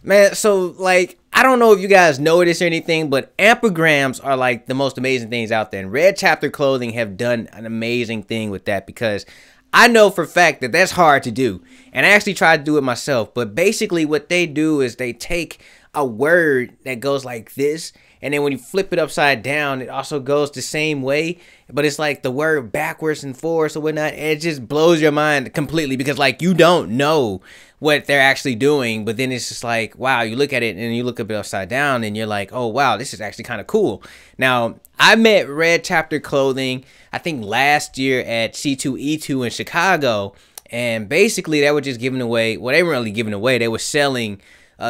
Man, so like, I don't know if you guys know this or anything, but ambigrams are like the most amazing things out there. And Red Chapter Clothing have done an amazing thing with that, because I know for a fact that that's hard to do. And I actually tried to do it myself. But basically what they do is they take a word that goes like this, and then when you flip it upside down, it also goes the same way, but it's like the word backwards and forwards or whatnot. And it just blows your mind completely, because like you don't know what they're actually doing, but then it's just like, wow, you look at it and you look at it upside down and you're like, oh wow, this is actually kind of cool. Now, I met Red Chapter Clothing, I think last year at C2E2 in Chicago, and basically they were just giving away, well, they weren't really giving away, they were selling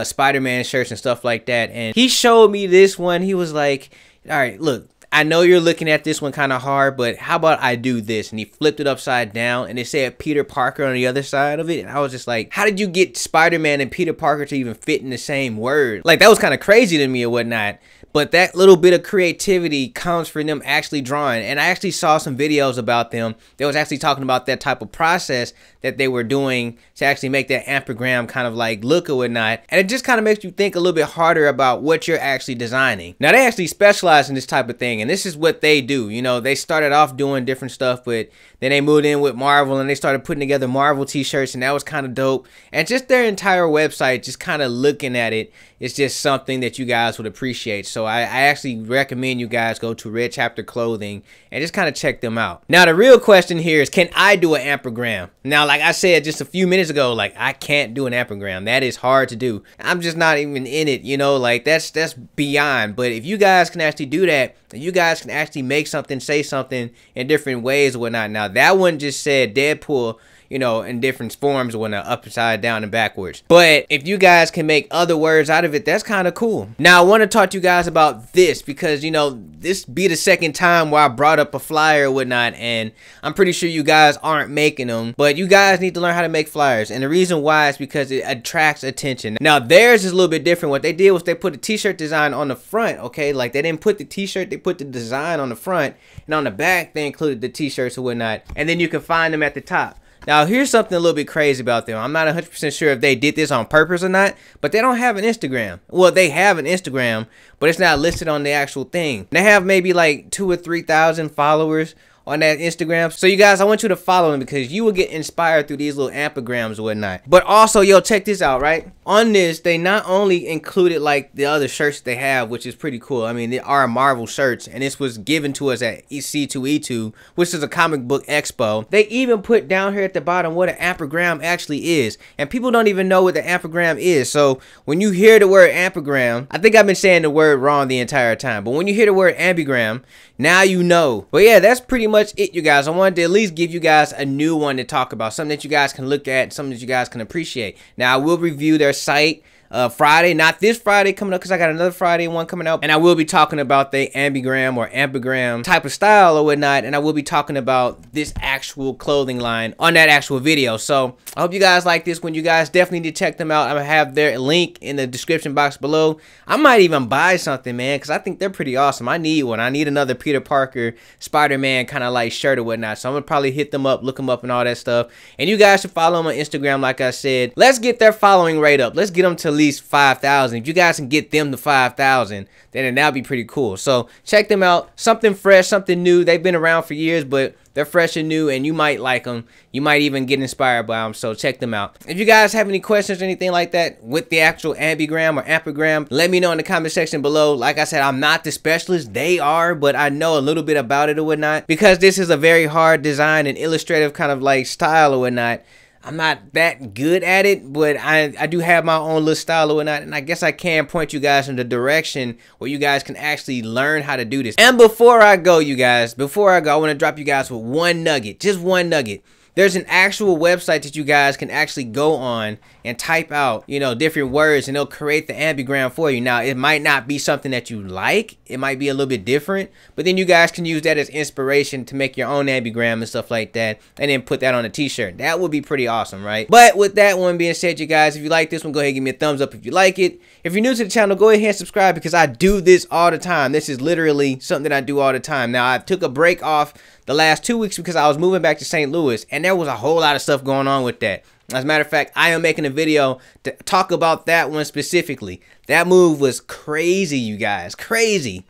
Spider-Man shirts and stuff like that. And he showed me this one. He was like, all right, look, I know you're looking at this one kind of hard, but how about I do this? And he flipped it upside down and it said Peter Parker on the other side of it. And I was just like, how did you get Spider-Man and Peter Parker to even fit in the same word? Like, that was kind of crazy to me or whatnot. But that little bit of creativity comes from them actually drawing. And I actually saw some videos about them. They was actually talking about that type of process that they were doing to actually make that ambigram kind of like look or whatnot. And it just kind of makes you think a little bit harder about what you're actually designing. Now, they actually specialize in this type of thing, and this is what they do. You know, they started off doing different stuff, but then they moved in with Marvel and they started putting together Marvel t-shirts, and that was kind of dope. And just their entire website, just kind of looking at it, is just something that you guys would appreciate. So I actually recommend you guys go to Red Chapter Clothing and just kind of check them out. Now, the real question here is, can I do an ambigram? Now, like I said just a few minutes ago, like, I can't do an ambigram. That is hard to do. I'm just not even in it, you know, like that's beyond. But if you guys can actually do that, you guys can actually make something, say something in different ways or whatnot. Now, that one just said Deadpool, you know, in different forms, when they're upside down and backwards. But if you guys can make other words out of it, that's kind of cool. Now, I want to talk to you guys about this, because, you know, this be the second time where I brought up a flyer or whatnot, and I'm pretty sure you guys aren't making them, but you guys need to learn how to make flyers. And the reason why is because it attracts attention. Now, theirs is a little bit different. What they did was they put a t-shirt design on the front, okay? Like, they didn't put the t-shirt, they put the design on the front, and on the back, they included the t-shirts or whatnot, and then you can find them at the top. Now, here's something a little bit crazy about them. I'm not 100% sure if they did this on purpose or not, but they don't have an Instagram. Well, they have an Instagram, but it's not listed on the actual thing. They have maybe like 2,000 or 3,000 followers on that Instagram. So you guys, I want you to follow them, because you will get inspired through these little ambigrams or whatnot. But also, yo, check this out, right? On this, they not only included like the other shirts they have, which is pretty cool. I mean, they are Marvel shirts, and this was given to us at C2E2, which is a comic book expo. They even put down here at the bottom what an ambigram actually is. And people don't even know what the ambigram is. So when you hear the word ambigram, I think I've been saying the word wrong the entire time, but when you hear the word ambigram, now you know. But yeah, that's pretty much it, you guys. I wanted to at least give you guys a new one to talk about, something that you guys can look at, something that you guys can appreciate. Now, I will review their site Friday, not this Friday coming up, because I got another Friday one coming up, and I will be talking about the ambigram or ambigram type of style or whatnot, and I will be talking about this actual clothing line on that actual video. So I hope you guys like this one. You guys definitely need to check them out. I'm gonna have their link in the description box below. I might even buy something, man, because I think they're pretty awesome. I need one. I need another Peter Parker Spider-Man kind of like shirt or whatnot, so I'm gonna probably hit them up, look them up and all that stuff. And you guys should follow them on Instagram, like I said. Let's get their following rate up. Let's get them to at least 5,000. If you guys can get them to 5,000, then that'd be pretty cool. So check them out. Something fresh, something new. They've been around for years, but they're fresh and new, and you might like them. You might even get inspired by them, so check them out. If you guys have any questions or anything like that with the actual ambigram or ambigram, let me know in the comment section below. Like I said, I'm not the specialist. They are, but I know a little bit about it or whatnot. Because this is a very hard design and illustrative kind of like style or whatnot, I'm not that good at it, but I do have my own little style or whatnot, and I guess I can point you guys in the direction where you guys can actually learn how to do this. And before I go, you guys, I want to drop you guys with one nugget, just one nugget. There's an actual website that you guys can actually go on and type out, you know, different words, and it'll create the ambigram for you. Now, it might not be something that you like. It might be a little bit different, but then you guys can use that as inspiration to make your own ambigram and stuff like that, and then put that on a t-shirt. That would be pretty awesome, right? But with that one being said, you guys, if you like this one, go ahead and give me a thumbs up if you like it. If you're new to the channel, go ahead and subscribe, because I do this all the time. This is literally something that I do all the time. Now, I took a break off the last 2 weeks because I was moving back to St. Louis, and there was a whole lot of stuff going on with that. As a matter of fact, I am making a video to talk about that one specifically. That move was crazy, you guys, crazy.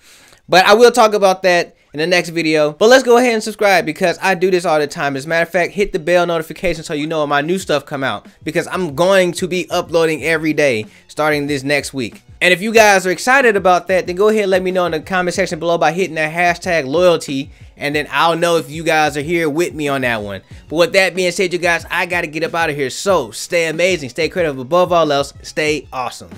But I will talk about that in the next video. But let's go ahead and subscribe, because I do this all the time. As a matter of fact, hit the bell notification so you know when my new stuff come out, because I'm going to be uploading every day starting this next week. And if you guys are excited about that, then go ahead and let me know in the comment section below by hitting that hashtag loyalty, and then I'll know if you guys are here with me on that one. But with that being said, you guys, I gotta get up out of here. So stay amazing, stay creative, above all else, stay awesome.